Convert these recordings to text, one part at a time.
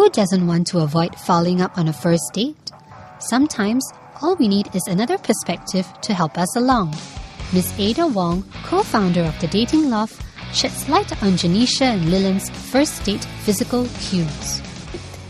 Who doesn't want to avoid fouling up on a first date? Sometimes, all we need is another perspective to help us along. Miss Ada Wong, co-founder of the Dating Loft, sheds light on Janisha and Lillian's first date physical cues.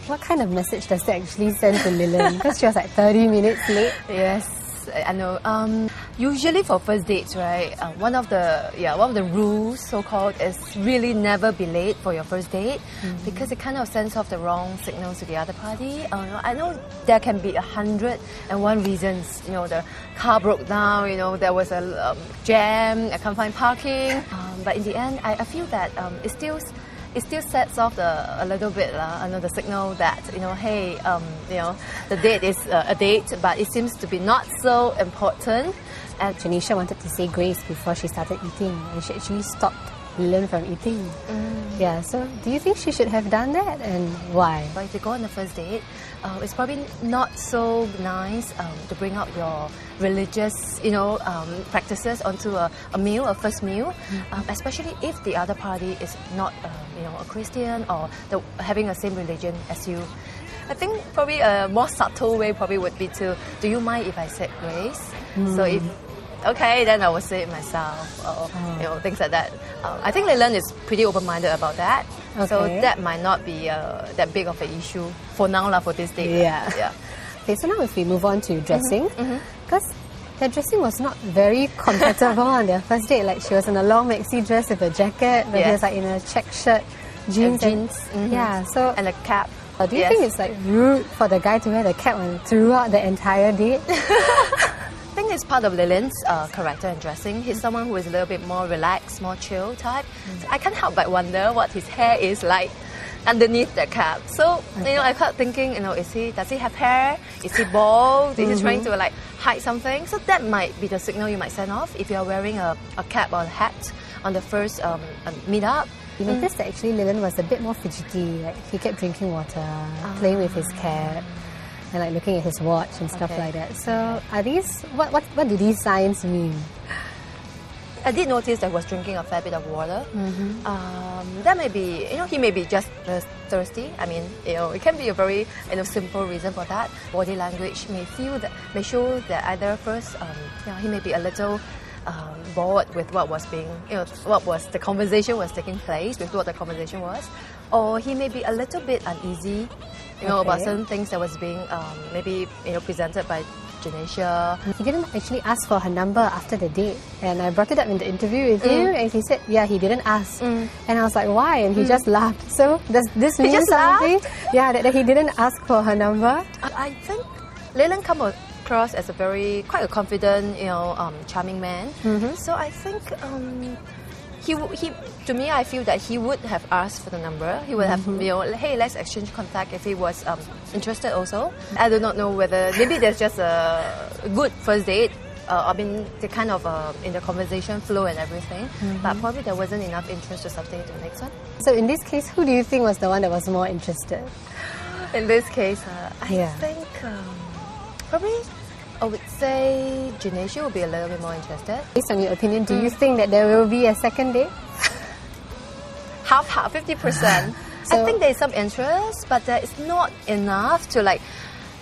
What kind of message does that actually send to Lillian? Because she was like 30 minutes late. Yes, I know. Usually for first dates, right? One of the rules, so-called, is really never be late for your first date, because it kind of sends off the wrong signals to the other party. I know there can be 101 reasons. The car broke down. There was a jam. I can't find parking. But in the end, I feel that it still sets off a little bit the signal that hey, the date is a date, but it seems to be not so important. And Janisha wanted to say grace before she started eating, and she actually stopped Lillian from eating. Yeah, so do you think she should have done that, and why? But if you go on the first date, it's probably not so nice to bring up your religious, practices onto a first meal, especially if the other party is not, a Christian or having the same religion as you. I think probably a more subtle way probably would be to, do you mind if I said grace? So if okay, then I will say it myself, or things like that. I think Lillian is pretty open-minded about that, so that might not be that big of an issue for now, for this date. Yeah. Okay, so now if we move on to dressing, because their dressing was not very compatible on their first date. Like, she was in a long maxi dress with a jacket, but he was like in a check shirt, jeans. Yeah, so and a cap. Do you think it's like rude for the guy to wear the cap throughout the entire date? I think it's part of Lillian's character and dressing. He's someone who is a little bit more relaxed, more chill type. So I can't help but wonder what his hair is like underneath the cap. So I kept thinking, does he have hair? Is he bald? Is he trying to hide something? So that might be the signal you might send off if you're wearing a cap or a hat on the first meetup. You noticed that actually Lillian was a bit more fidgety. Like, he kept drinking water, playing with his cap, and looking at his watch and stuff like that. So are these, what do these signs mean? I did notice that he was drinking a fair bit of water. That may be, he may be just thirsty. I mean, it can be a very simple reason for that. Body language may show that either first, he may be a little bored with what was being, the conversation was taking place, with what the conversation was, or he may be a little bit uneasy, about certain things that was being maybe presented by Janisha. He didn't actually ask for her number after the date, and I brought it up in the interview with you, and he said, yeah, he didn't ask. And I was like, why? And he just laughed. So does this mean something? Yeah, that he didn't ask for her number? I think Lillian come across as quite a confident, charming man. So I think he to me, I feel that he would have asked for the number. He would have, hey, let's exchange contact if he was interested also. I do not know whether, maybe there's just a good first date. The kind of in the conversation flow and everything, but probably there wasn't enough interest to sustain to the next one. So in this case, who do you think was the one that was more interested? In this case, I think probably I would say Janisha will be a little bit more interested. Based on your opinion, do you think that there will be a second date? Half, 50%. So, I think there is some interest, but there is not enough to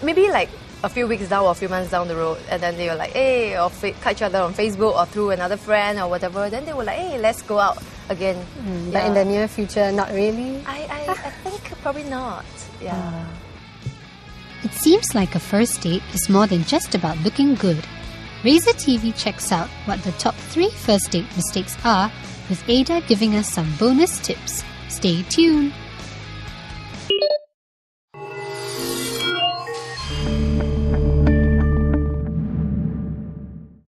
maybe a few weeks down or a few months down the road, and then they were like, hey, or catch each other on Facebook or through another friend or whatever, then they were like, hey, let's go out again. But in the near future, not really? I think probably not. Yeah. It seems like a first date is more than just about looking good. Razor TV checks out what the top 3 first date mistakes are, with Ada giving us some bonus tips. Stay tuned.